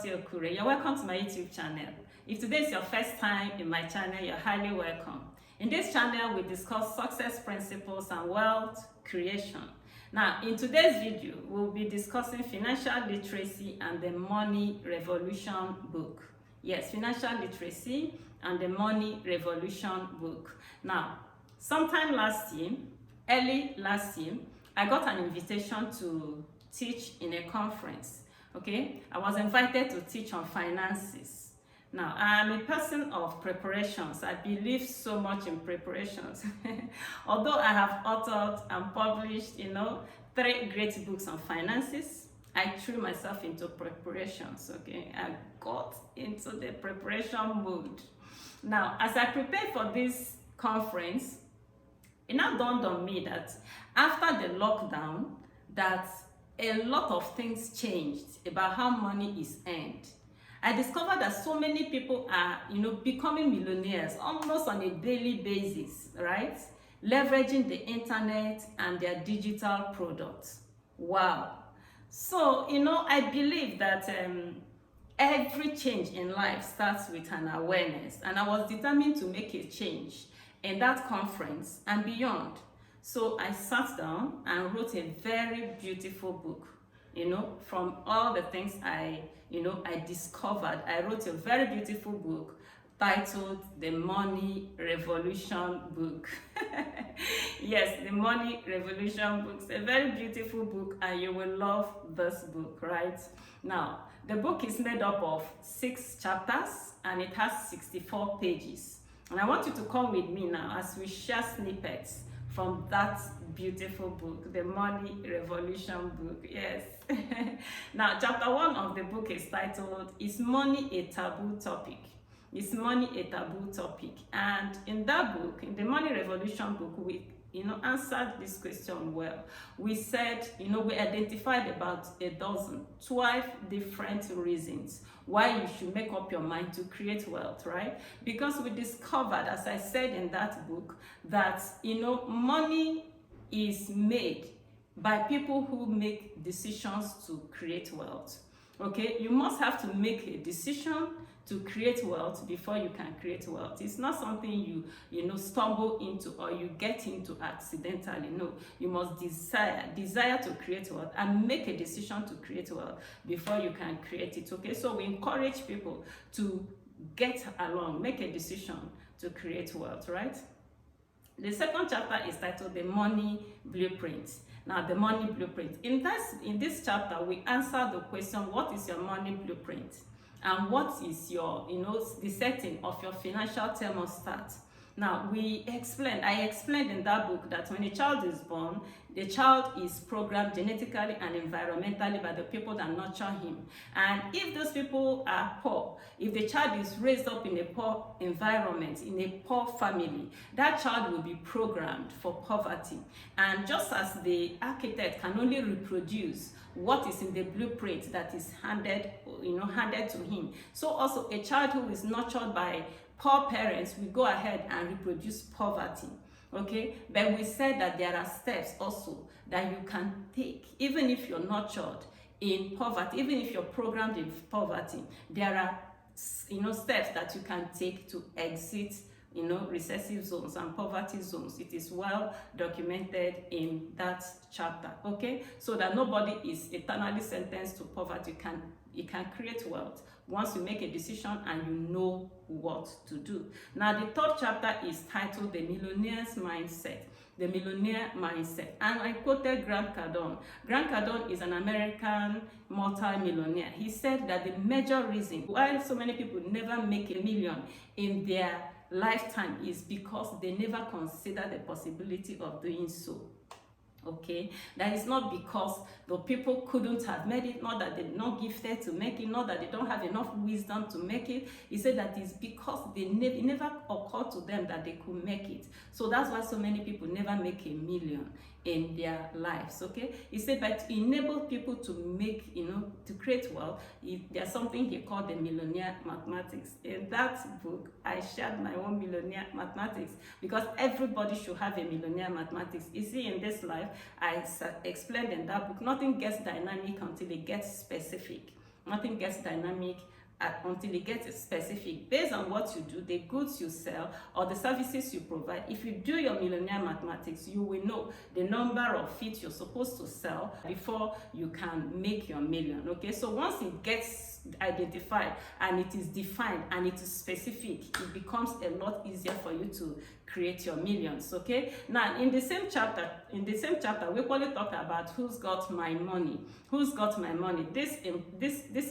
Okure. You're welcome to my YouTube channel. If today is your first time in my channel, you're highly welcome. In this channel, we discuss success principles and wealth creation. Now, in today's video, we'll be discussing financial literacy and the money revolution book. Yes, financial literacy and the money revolution book. Now, sometime last year, early last year, I got an invitation to teach in a conference. Okay, I was invited to teach on finances. Now, I'm a person of preparations. I believe so much in preparations. Although I have authored and published, 3 great books on finances, I threw myself into preparations. Okay, I got into the preparation mode. Now, as I prepared for this conference, it now dawned on me that after the lockdown, that a lot of things changed about how money is earned. I discovered that so many people are, becoming millionaires almost on a daily basis, right? Leveraging the internet and their digital products. Wow. So, I believe that every change in life starts with an awareness, and I was determined to make a change in that conference and beyond. So I sat down and wrote a very beautiful book, from all the things I discovered. I wrote a very beautiful book titled The Money Revolution Book. Yes, The Money Revolution Book. It's a very beautiful book and you will love this book, right? Now, the book is made up of 6 chapters and it has 64 pages. And I want you to come with me now as we share snippets from that beautiful book, The Money Revolution Book. Yes. Now, chapter 1 of the book is titled, Is Money a Taboo Topic? Is money a taboo topic? And in that book, in the Money Revolution book, we answered this question well. We said, we identified about 12 different reasons why you should make up your mind to create wealth, right? Because we discovered, as I said in that book, that, money is made by people who make decisions to create wealth. Okay, you must have to make a decision to create wealth before you can create wealth. It's not something you stumble into or you get into accidentally. No, you must desire to create wealth and make a decision to create wealth before you can create it. Okay, so we encourage people to get along, make a decision to create wealth, right? The second chapter is titled The Money Blueprint. Now, the money blueprint. In this chapter, we answer the question, what is your money blueprint? And what is your, the setting of your financial thermostat? Now, I explained in that book that when a child is born, the child is programmed genetically and environmentally by the people that nurture him. And if those people are poor, if the child is raised up in a poor environment, in a poor family, that child will be programmed for poverty. And just as the architect can only reproduce what is in the blueprint that is handed to him, so also a child who is nurtured by poor parents will go ahead and reproduce poverty. Okay, but we said that there are steps also that you can take, even if you're nurtured in poverty, even if you're programmed in poverty. There are steps that you can take to exit recessive zones and poverty zones. It is well documented in that chapter. Okay, so that nobody is eternally sentenced to poverty. You can create wealth once you make a decision and you know what to do. Now, the third chapter is titled The Millionaire's Mindset. The Millionaire Mindset. And I quoted Grant Cardone. Grant Cardone is an American multi-millionaire. He said that the major reason why so many people never make a million in their lifetime is because they never consider the possibility of doing so. Okay, that is not because the people couldn't have made it, not that they're not gifted to make it, not that they don't have enough wisdom to make it. He said that it's because it never occurred to them that they could make it. So that's why so many people never make a million in their lives. Okay, he said, but to enable people to make, to create wealth, there's something he called the millionaire mathematics. In that book, I shared my own millionaire mathematics because everybody should have a millionaire mathematics. You see, in this life, I explained in that book, nothing gets dynamic until it gets specific. Nothing gets dynamic until it gets specific based on what you do, the goods you sell, or the services you provide. If you do your millionaire mathematics, you will know the number of feet you're supposed to sell before you can make your million. Okay, so once it gets identified and it is defined and it is specific, it becomes a lot easier for you to create your millions. Okay, now in the same chapter we probably talk about who's got my money. This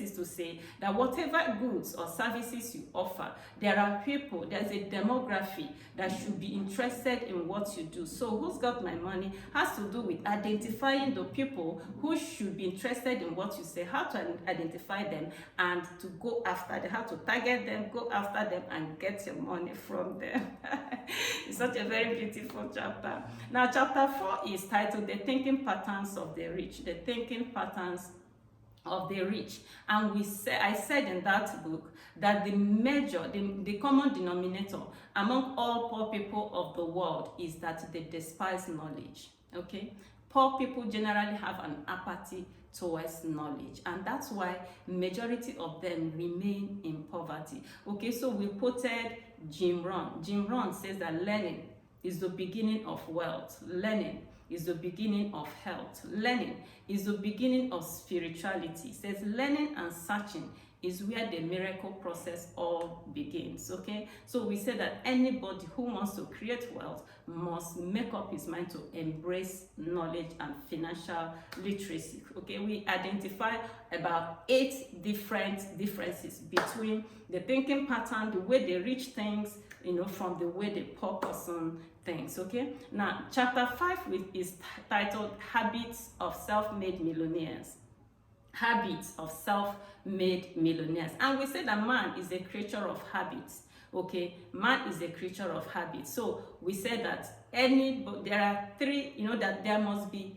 is to say that whatever goods or services you offer, there's a demography that should be interested in what you do. So who's got my money has to do with identifying the people who should be interested in what you say, how to identify them and to go after them, how to target them, go after them and get your money from them. It's such a very beautiful chapter. Now, chapter 4 is titled The Thinking Patterns of the Rich. The Thinking Patterns of the Rich. And I said in that book that the common denominator among all poor people of the world is that they despise knowledge. Okay? Poor people generally have an apathy towards knowledge, and that's why majority of them remain in poverty. Okay, so we quoted Jim Rohn. Jim Rohn says that learning is the beginning of wealth. Learning is the beginning of health. Learning is the beginning of spirituality. He says learning and searching is where the miracle process all begins. Okay, so we say that anybody who wants to create wealth must make up his mind to embrace knowledge and financial literacy. Okay, we identify about 8 different differences between the thinking pattern, the way the rich thinks, from the way the poor person thinks. Okay, now chapter 5 is titled Habits of Self-Made Millionaires. Habits of self-made millionaires. And we say that man is a creature of habits. Okay, man is a creature of habits. So we say that there are 3, that there must be,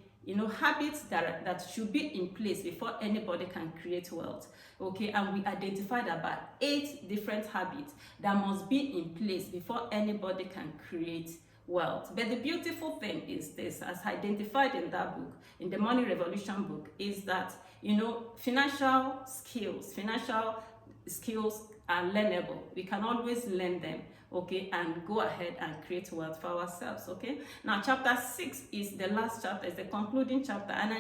habits that should be in place before anybody can create wealth. Okay, and we identified about 8 different habits that must be in place before anybody can create wealth. But the beautiful thing is this, as identified in that book, in the Money Revolution book, is that financial skills are learnable. We can always learn them, okay, and go ahead and create wealth for ourselves. Okay, now chapter 6 is the last chapter, it's the concluding chapter, and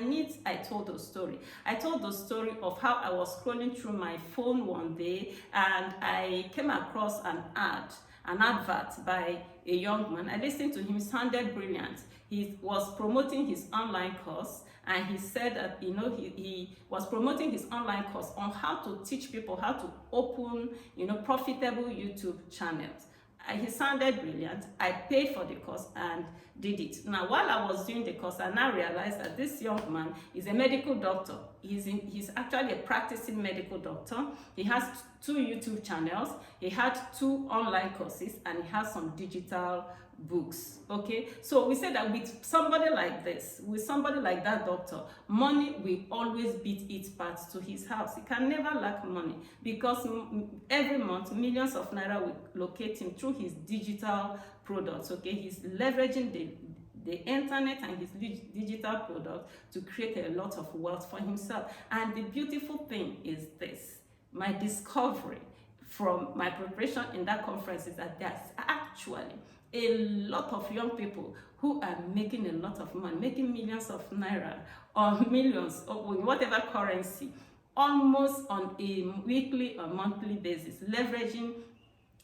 I told the story. I told the story of how I was scrolling through my phone one day and I came across an advert by a young man. I listened to him, sounded brilliant. He was promoting his online course, and he said that he was promoting his online course on how to teach people how to open profitable YouTube channels. He sounded brilliant. I paid for the course and did it. Now, while I was doing the course, I now realized that this young man is a medical doctor. He's actually a practicing medical doctor. He has 2 YouTube channels. He had 2 online courses, and he has some digital books. Okay, so we said that with somebody like this, with somebody like that doctor, money will always beat its path to his house. He can never lack money because every month millions of naira will locate him through his digital products. Okay, he's leveraging the internet and his digital product to create a lot of wealth for himself. And the beautiful thing is this, my discovery from my preparation in that conference is that there's actually a lot of young people who are making a lot of money, making millions of naira or millions of whatever currency, almost on a weekly or monthly basis, leveraging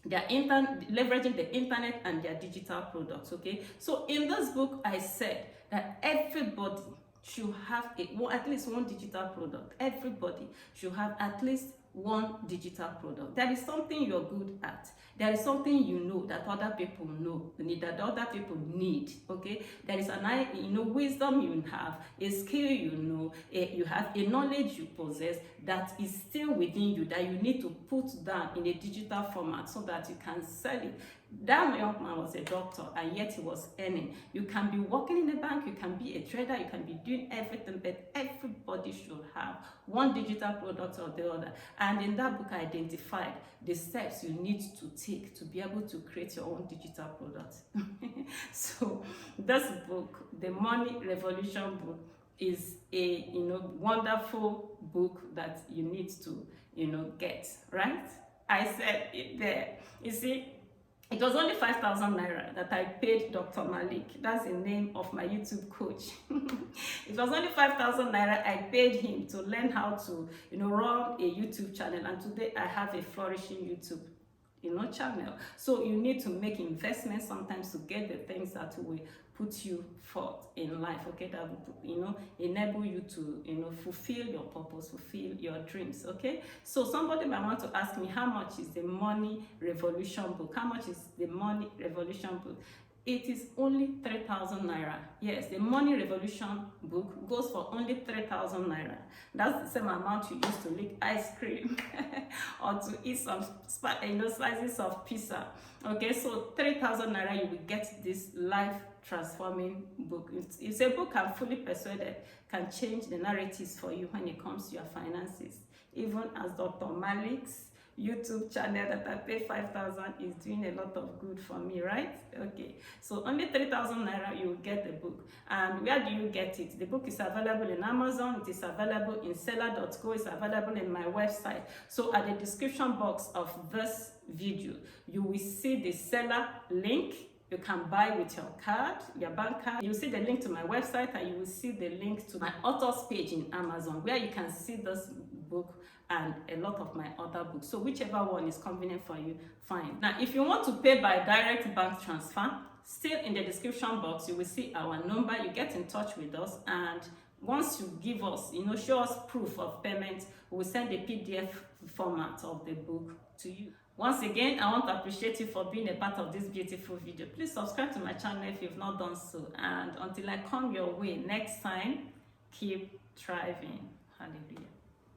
the internet and their digital products. Okay, so in this book I said that everybody should have at least one digital product. Everybody should have at least one digital product. There is something you're good at. There is something that other people know, that other people need. Okay, there is an wisdom you have, a skill you have a knowledge you possess that is still within you that you need to put down in a digital format so that you can sell it. That young man was a doctor and yet he was earning. You can be working in a bank, you can be a trader, you can be doing everything, but everybody should have one digital product or the other. And in that book, I identified the steps you need to take to be able to create your own digital product. So this book, the Money Revolution book, is a wonderful book that you need to get, right? I said it there. You see, it was only 5,000 naira that I paid Dr. Malik. That's the name of my YouTube coach. It was only 5,000 naira I paid him to learn how to run a YouTube channel, and today I have a flourishing YouTube channel. So you need to make investments sometimes to get the things that will put you forth in life, okay, that will enable you to fulfill your purpose, fulfill your dreams. Okay, so somebody might want to ask me, how much is the Money Revolution book? How much is the Money Revolution book? It is only 3,000 naira. Yes, the Money Revolution book goes for only 3,000 naira. That's the same amount you use to lick ice cream or to eat some slices of pizza. Okay, so 3,000 naira, you will get this life transforming book. It's a book I'm fully persuaded can change the narratives for you when it comes to your finances. Even as Dr. Malik's YouTube channel that I pay 5,000 is doing a lot of good for me, right? Okay, so only 3,000 naira, you will get the book. And where do you get it? The book is available in Amazon, it is available in seller.co, it's available in my website. So at the description box of this video, you will see the seller link. You can buy with your card, your bank card. You will see the link to my website, and you will see the link to my authors page in Amazon, where you can see this book and a lot of my other books. So whichever one is convenient for you, fine. Now, if you want to pay by direct bank transfer, still in the description box, you will see our number. You get in touch with us, and once you give us, show us proof of payment, we will send a PDF format of the book to you. Once again, I want to appreciate you for being a part of this beautiful video. Please subscribe to my channel if you've not done so. And until I come your way next time, keep thriving. Hallelujah.